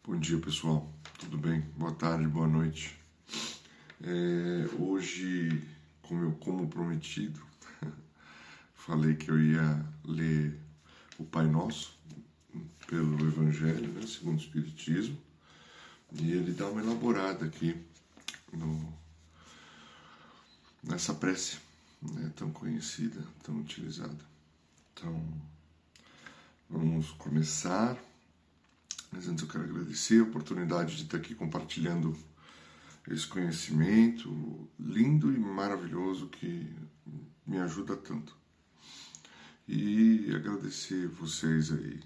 Bom dia, pessoal. Tudo bem? Boa tarde, boa noite. Hoje, como prometido, falei que eu ia ler o Pai Nosso pelo Evangelho, né, segundo o Espiritismo, e ele dá uma elaborada aqui nessa prece, né, tão conhecida, tão utilizada. Então, vamos começar. Mas antes eu quero agradecer a oportunidade de estar aqui compartilhando esse conhecimento lindo e maravilhoso que me ajuda tanto. E agradecer vocês aí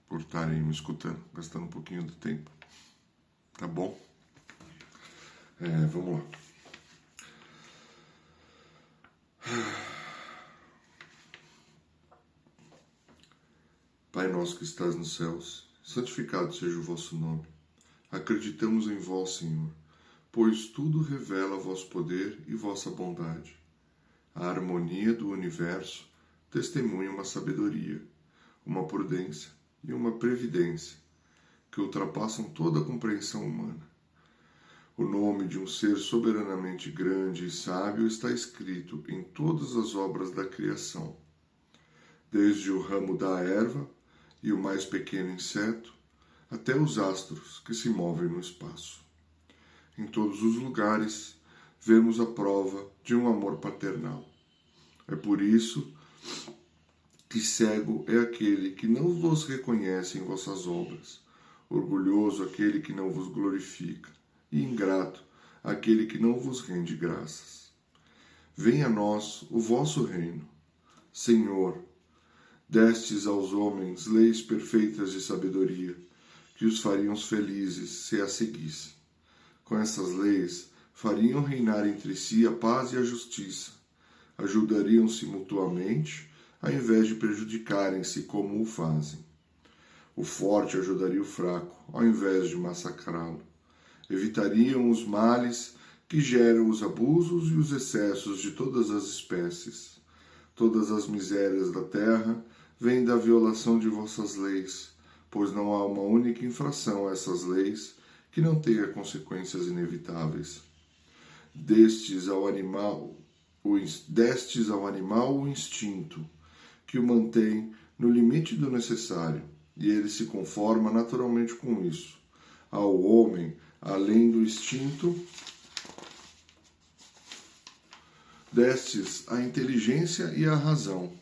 por estarem me escutando, gastando um pouquinho do tempo. Tá bom? Vamos lá. Pai nosso que estás nos céus, santificado seja o vosso nome. Acreditamos em vós, Senhor, pois tudo revela vosso poder e vossa bondade. A harmonia do universo testemunha uma sabedoria, uma prudência e uma previdência que ultrapassam toda a compreensão humana. O nome de um ser soberanamente grande e sábio está escrito em todas as obras da criação, desde o ramo da erva e o mais pequeno inseto, até os astros que se movem no espaço. Em todos os lugares, vemos a prova de um amor paternal. É por isso que cego é aquele que não vos reconhece em vossas obras, orgulhoso aquele que não vos glorifica, e ingrato aquele que não vos rende graças. Venha a nós o vosso reino. Senhor, destes aos homens leis perfeitas de sabedoria, que os fariam felizes se as seguissem. Com essas leis, fariam reinar entre si a paz e a justiça. Ajudariam-se mutuamente, ao invés de prejudicarem-se como o fazem. O forte ajudaria o fraco, ao invés de massacrá-lo. Evitariam os males que geram os abusos e os excessos de todas as espécies. Todas as misérias da terra vêm da violação de vossas leis, pois não há uma única infração a essas leis que não tenha consequências inevitáveis. Destes ao animal o instinto, que o mantém no limite do necessário, e ele se conforma naturalmente com isso. Ao homem, além do instinto, destes a inteligência e a razão.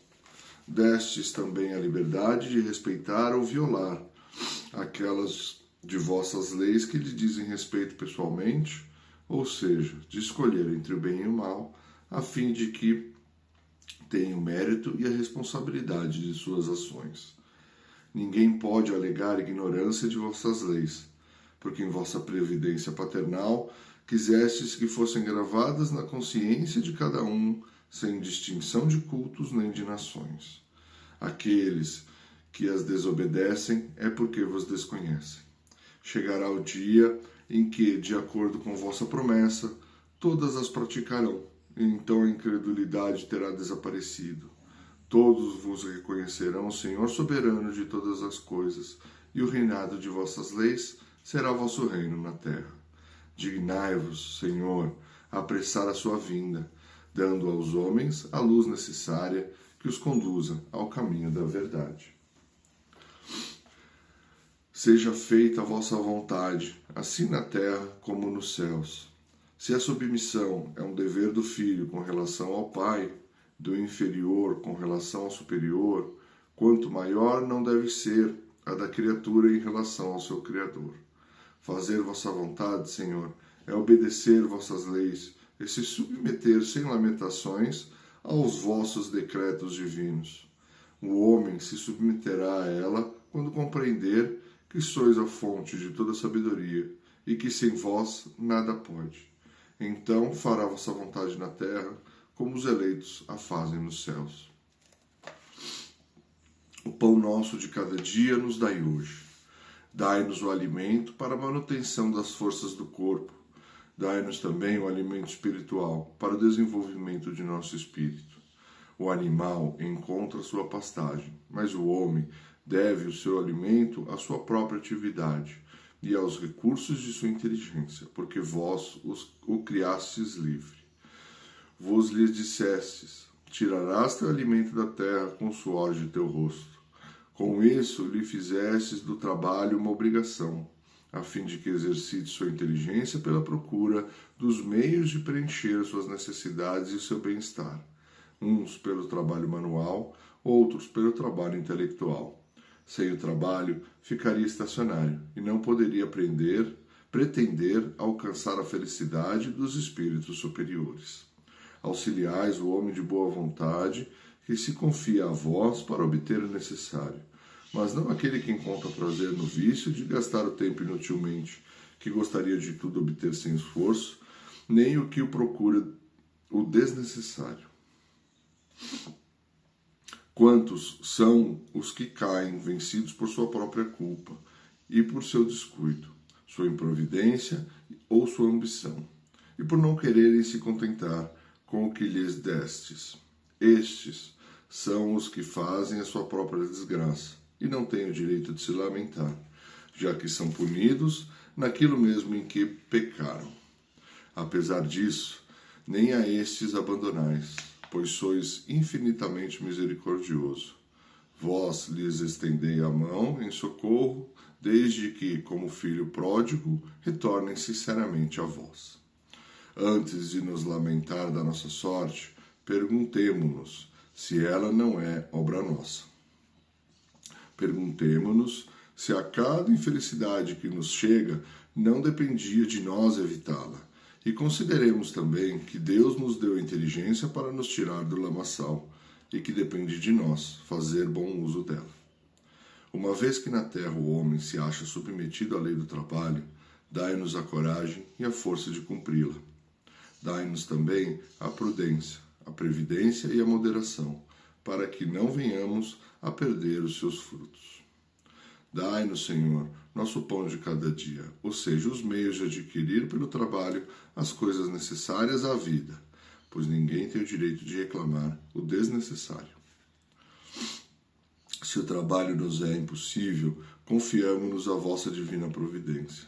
Destes também a liberdade de respeitar ou violar aquelas de vossas leis que lhe dizem respeito pessoalmente, ou seja, de escolher entre o bem e o mal, a fim de que tenha o mérito e a responsabilidade de suas ações. Ninguém pode alegar ignorância de vossas leis, porque em vossa previdência paternal quisestes que fossem gravadas na consciência de cada um, sem distinção de cultos nem de nações. Aqueles que as desobedecem é porque vos desconhecem. Chegará o dia em que, de acordo com vossa promessa, todas as praticarão, e então a incredulidade terá desaparecido. Todos vos reconhecerão Senhor soberano de todas as coisas, e o reinado de vossas leis será vosso reino na terra. Dignai-vos, Senhor, a apressar a sua vinda, dando aos homens a luz necessária que os conduza ao caminho da verdade. Seja feita a vossa vontade, assim na terra como nos céus. Se a submissão é um dever do filho com relação ao pai, do inferior com relação ao superior, quanto maior não deve ser a da criatura em relação ao seu Criador. Fazer vossa vontade, Senhor, é obedecer vossas leis e se submeter sem lamentações aos vossos decretos divinos. O homem se submeterá a ela quando compreender que sois a fonte de toda sabedoria e que sem vós nada pode. Então fará vossa vontade na terra, como os eleitos a fazem nos céus. O pão nosso de cada dia nos dai hoje. Dai-nos o alimento para a manutenção das forças do corpo. Dai-nos também o alimento espiritual para o desenvolvimento de nosso espírito. O animal encontra sua pastagem, mas o homem deve o seu alimento à sua própria atividade, e aos recursos de sua inteligência, porque vós o criastes livre. Vos lhes dissestes: tirarás teu alimento da terra com o suor de teu rosto. Com isso lhe fizestes do trabalho uma obrigação, a fim de que exercite sua inteligência pela procura dos meios de preencher suas necessidades e seu bem-estar, uns pelo trabalho manual, outros pelo trabalho intelectual. Sem o trabalho, ficaria estacionário e não poderia pretender alcançar a felicidade dos espíritos superiores. Auxiliais o homem de boa vontade, que se confia a vós para obter o necessário, mas não aquele que encontra prazer no vício de gastar o tempo inutilmente, que gostaria de tudo obter sem esforço, nem o que o procura o desnecessário. Quantos são os que caem vencidos por sua própria culpa e por seu descuido, sua improvidência ou sua ambição, e por não quererem se contentar com o que lhes destes. Estes são os que fazem a sua própria desgraça e não têm o direito de se lamentar, já que são punidos naquilo mesmo em que pecaram. Apesar disso, nem a estes abandonais, pois sois infinitamente misericordioso. Vós lhes estendei a mão em socorro, desde que, como filho pródigo, retornem sinceramente a vós. Antes de nos lamentar da nossa sorte, perguntemo-nos se ela não é obra nossa. Perguntemo-nos se a cada infelicidade que nos chega não dependia de nós evitá-la. E consideremos também que Deus nos deu inteligência para nos tirar do lamaçal e que depende de nós fazer bom uso dela. Uma vez que na terra o homem se acha submetido à lei do trabalho, dai-nos a coragem e a força de cumpri-la. Dai-nos também a prudência, a previdência e a moderação, para que não venhamos a perder os seus frutos. Dai-nos, Senhor, nosso pão de cada dia, ou seja, os meios de adquirir pelo trabalho as coisas necessárias à vida, pois ninguém tem o direito de reclamar o desnecessário. Se o trabalho nos é impossível, confiamo-nos à vossa divina providência.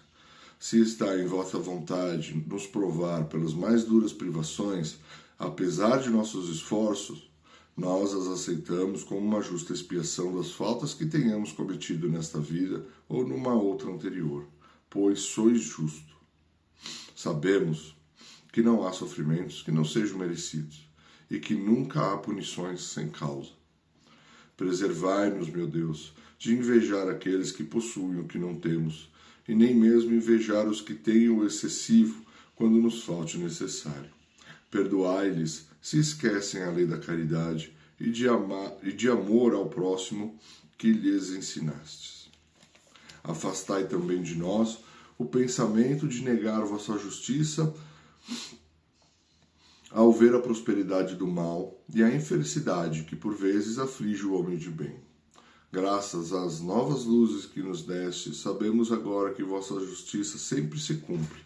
Se está em vossa vontade nos provar pelas mais duras privações, apesar de nossos esforços, nós as aceitamos como uma justa expiação das faltas que tenhamos cometido nesta vida ou numa outra anterior, pois sois justo. Sabemos que não há sofrimentos que não sejam merecidos e que nunca há punições sem causa. Preservai-nos, meu Deus, de invejar aqueles que possuem o que não temos, e nem mesmo invejar os que têm o excessivo quando nos falte o necessário. Perdoai-lhes se esquecem a lei da caridade e de amor ao próximo que lhes ensinastes. Afastai também de nós o pensamento de negar vossa justiça ao ver a prosperidade do mal e a infelicidade que por vezes aflige o homem de bem. Graças às novas luzes que nos deste, sabemos agora que vossa justiça sempre se cumpre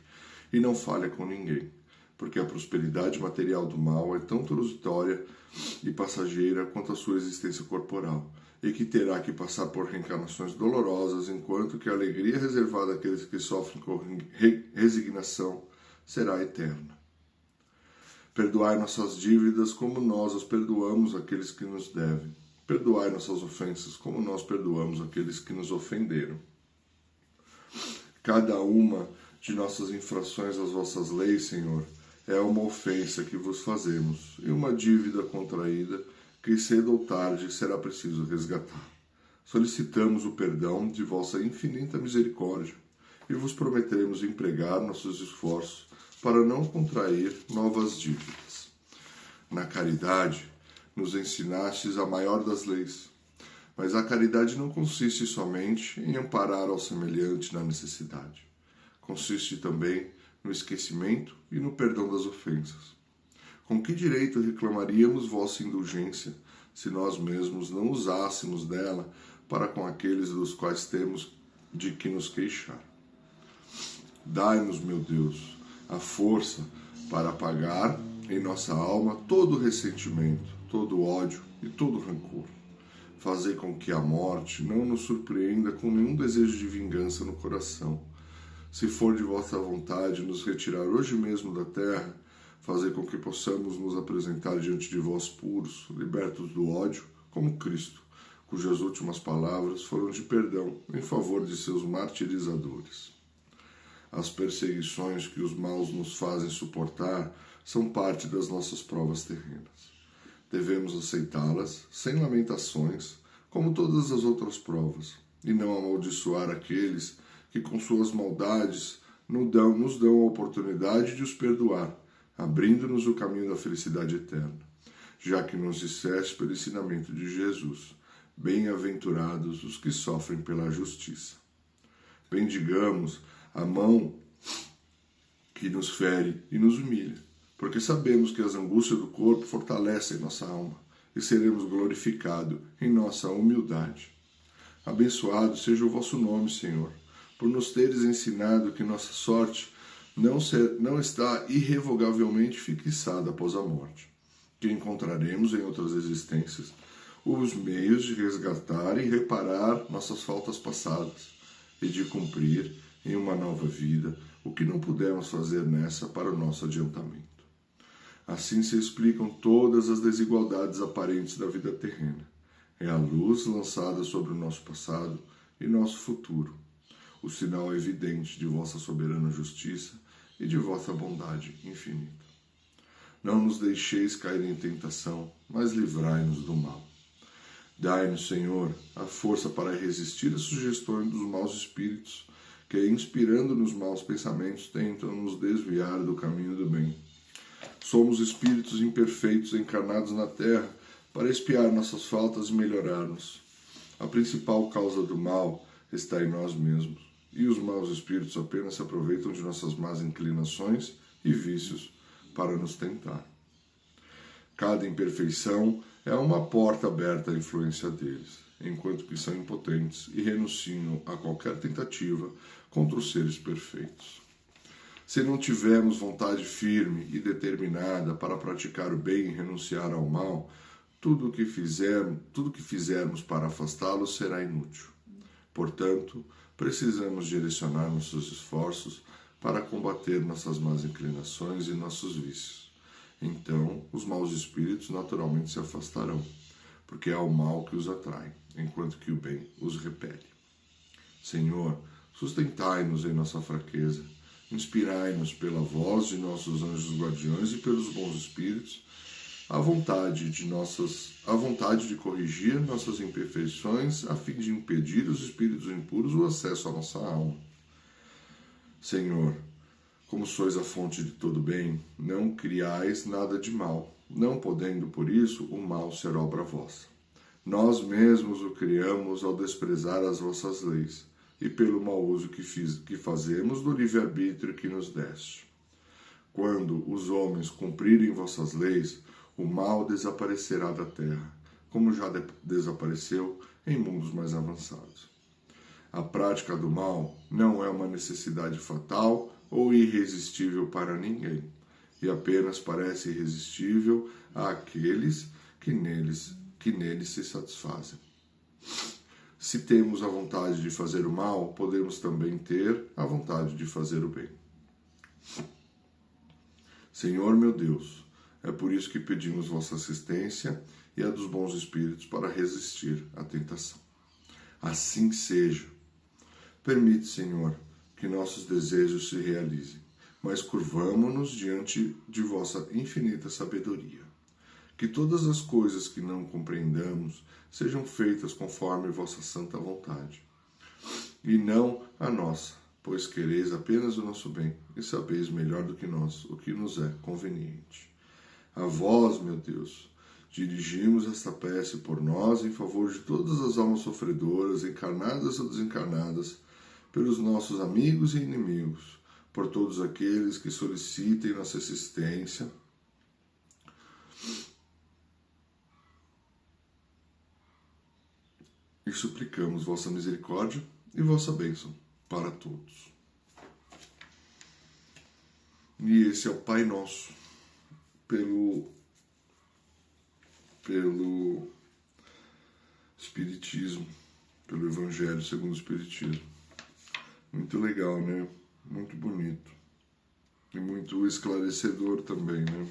e não falha com ninguém, porque a prosperidade material do mal é tão transitória e passageira quanto a sua existência corporal, e que terá que passar por reencarnações dolorosas, enquanto que a alegria reservada àqueles que sofrem com resignação será eterna. Perdoai nossas dívidas como nós as perdoamos àqueles que nos devem. Perdoai nossas ofensas como nós perdoamos aqueles que nos ofenderam. Cada uma de nossas infrações às vossas leis, Senhor, é uma ofensa que vos fazemos e uma dívida contraída que cedo ou tarde será preciso resgatar. Solicitamos o perdão de vossa infinita misericórdia e vos prometemos empregar nossos esforços para não contrair novas dívidas. Na caridade, nos ensinastes a maior das leis, mas a caridade não consiste somente em amparar ao semelhante na necessidade. Consiste também no esquecimento e no perdão das ofensas. Com que direito reclamaríamos vossa indulgência se nós mesmos não usássemos dela para com aqueles dos quais temos de que nos queixar? Dai-nos, meu Deus, a força para apagar em nossa alma todo ressentimento, todo ódio e todo rancor. Fazei com que a morte não nos surpreenda com nenhum desejo de vingança no coração. Se for de vossa vontade nos retirar hoje mesmo da terra, fazei com que possamos nos apresentar diante de vós puros, libertos do ódio, como Cristo, cujas últimas palavras foram de perdão em favor de seus martirizadores. As perseguições que os maus nos fazem suportar são parte das nossas provas terrenas. Devemos aceitá-las sem lamentações, como todas as outras provas, e não amaldiçoar aqueles que com suas maldades nos dão a oportunidade de os perdoar, abrindo-nos o caminho da felicidade eterna, já que nos disseste pelo ensinamento de Jesus: bem-aventurados os que sofrem pela justiça. Bendigamos a mão que nos fere e nos humilha, porque sabemos que as angústias do corpo fortalecem nossa alma e seremos glorificados em nossa humildade. Abençoado seja o vosso nome, Senhor, por nos teres ensinado que nossa sorte não está irrevogavelmente fixada após a morte, que encontraremos em outras existências os meios de resgatar e reparar nossas faltas passadas e de cumprir em uma nova vida o que não pudemos fazer nessa para o nosso adiantamento. Assim se explicam todas as desigualdades aparentes da vida terrena. É a luz lançada sobre o nosso passado e nosso futuro, o sinal evidente de vossa soberana justiça e de vossa bondade infinita. Não nos deixeis cair em tentação, mas livrai-nos do mal. Dai-nos, Senhor, a força para resistir às sugestões dos maus espíritos, que, inspirando-nos maus pensamentos, tentam nos desviar do caminho do bem. Somos espíritos imperfeitos encarnados na terra para expiar nossas faltas e melhorar-nos. A principal causa do mal está em nós mesmos, e os maus espíritos apenas se aproveitam de nossas más inclinações e vícios para nos tentar. Cada imperfeição é uma porta aberta à influência deles, enquanto que são impotentes e renunciam a qualquer tentativa contra os seres perfeitos. Se não tivermos vontade firme e determinada para praticar o bem e renunciar ao mal, tudo o que fizermos para afastá-lo será inútil. Portanto, precisamos direcionar nossos esforços para combater nossas más inclinações e nossos vícios. Então, os maus espíritos naturalmente se afastarão, porque é o mal que os atrai, enquanto que o bem os repele. Senhor, sustentai-nos em nossa fraqueza, inspirai-nos pela voz de nossos anjos guardiões e pelos bons espíritos, a vontade de corrigir nossas imperfeições, a fim de impedir os espíritos impuros o acesso à nossa alma. Senhor, como sois a fonte de todo bem, não criais nada de mal, não podendo, por isso, o mal ser obra vossa. Nós mesmos o criamos ao desprezar as vossas leis, e pelo mau uso que fazemos do livre-arbítrio que nos deste. Quando os homens cumprirem vossas leis, o mal desaparecerá da terra, como já desapareceu em mundos mais avançados. A prática do mal não é uma necessidade fatal ou irresistível para ninguém, e apenas parece irresistível àqueles que nele se satisfazem. Se temos a vontade de fazer o mal, podemos também ter a vontade de fazer o bem. Senhor meu Deus, é por isso que pedimos vossa assistência e a dos bons espíritos para resistir à tentação. Assim seja. Permite, Senhor, que nossos desejos se realizem, mas curvamo-nos diante de vossa infinita sabedoria. Que todas as coisas que não compreendamos sejam feitas conforme vossa santa vontade, e não a nossa, pois quereis apenas o nosso bem e sabeis melhor do que nós o que nos é conveniente. A vós, meu Deus, dirigimos esta prece por nós em favor de todas as almas sofredoras, encarnadas ou desencarnadas, pelos nossos amigos e inimigos, por todos aqueles que solicitem nossa assistência, e suplicamos vossa misericórdia e vossa bênção para todos. E esse é o Pai Nosso, pelo Espiritismo, pelo Evangelho segundo o Espiritismo. Muito legal, né? Muito bonito. E muito esclarecedor também, né?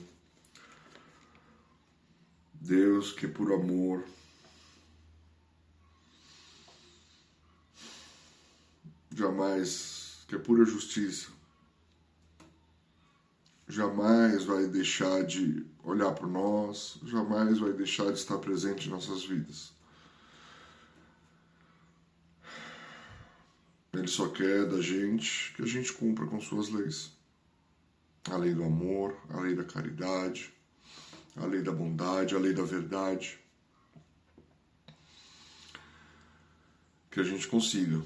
Deus que é por amor, jamais, que é pura justiça, jamais vai deixar de olhar por nós, jamais vai deixar de estar presente em nossas vidas. Ele só quer da gente que a gente cumpra com suas leis. A lei do amor, a lei da caridade, a lei da bondade, a lei da verdade. Que a gente consiga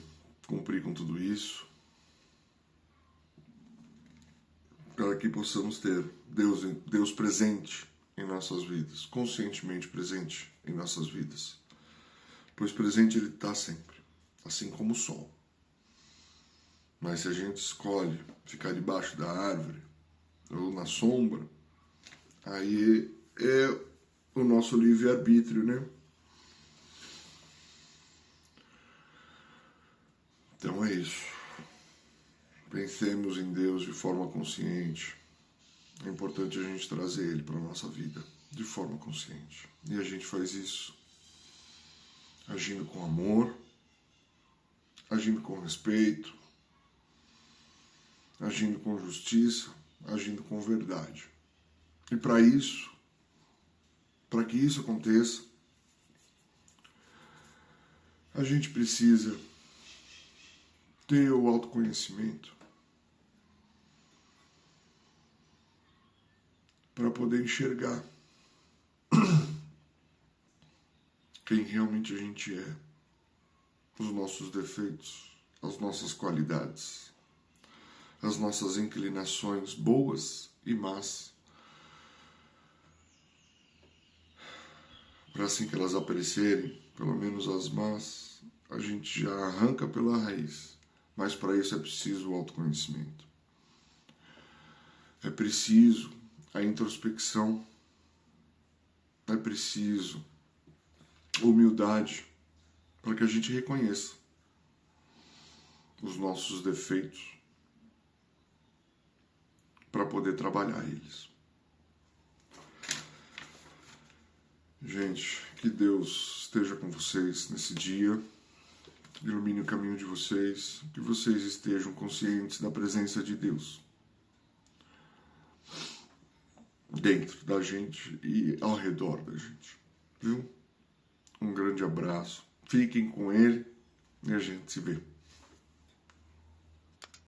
cumprir com tudo isso, para que possamos ter Deus presente em nossas vidas, conscientemente presente em nossas vidas. Pois presente Ele está sempre, assim como o sol. Mas se a gente escolhe ficar debaixo da árvore ou na sombra, aí é o nosso livre-arbítrio, né? Então é isso. Pensemos em Deus de forma consciente. É importante a gente trazer Ele para a nossa vida de forma consciente. E a gente faz isso agindo com amor, agindo com respeito, agindo com justiça, agindo com verdade. E para isso, para que isso aconteça, a gente precisa ter o autoconhecimento para poder enxergar quem realmente a gente é, os nossos defeitos, as nossas qualidades, as nossas inclinações boas e más, para assim que elas aparecerem, pelo menos as más, a gente já arranca pela raiz. Mas para isso é preciso o autoconhecimento. É preciso a introspecção. É preciso humildade para que a gente reconheça os nossos defeitos para poder trabalhar eles. Gente, que Deus esteja com vocês nesse dia. Ilumine o caminho de vocês, que vocês estejam conscientes da presença de Deus dentro da gente e ao redor da gente, viu? Um grande abraço, fiquem com Ele e a gente se vê.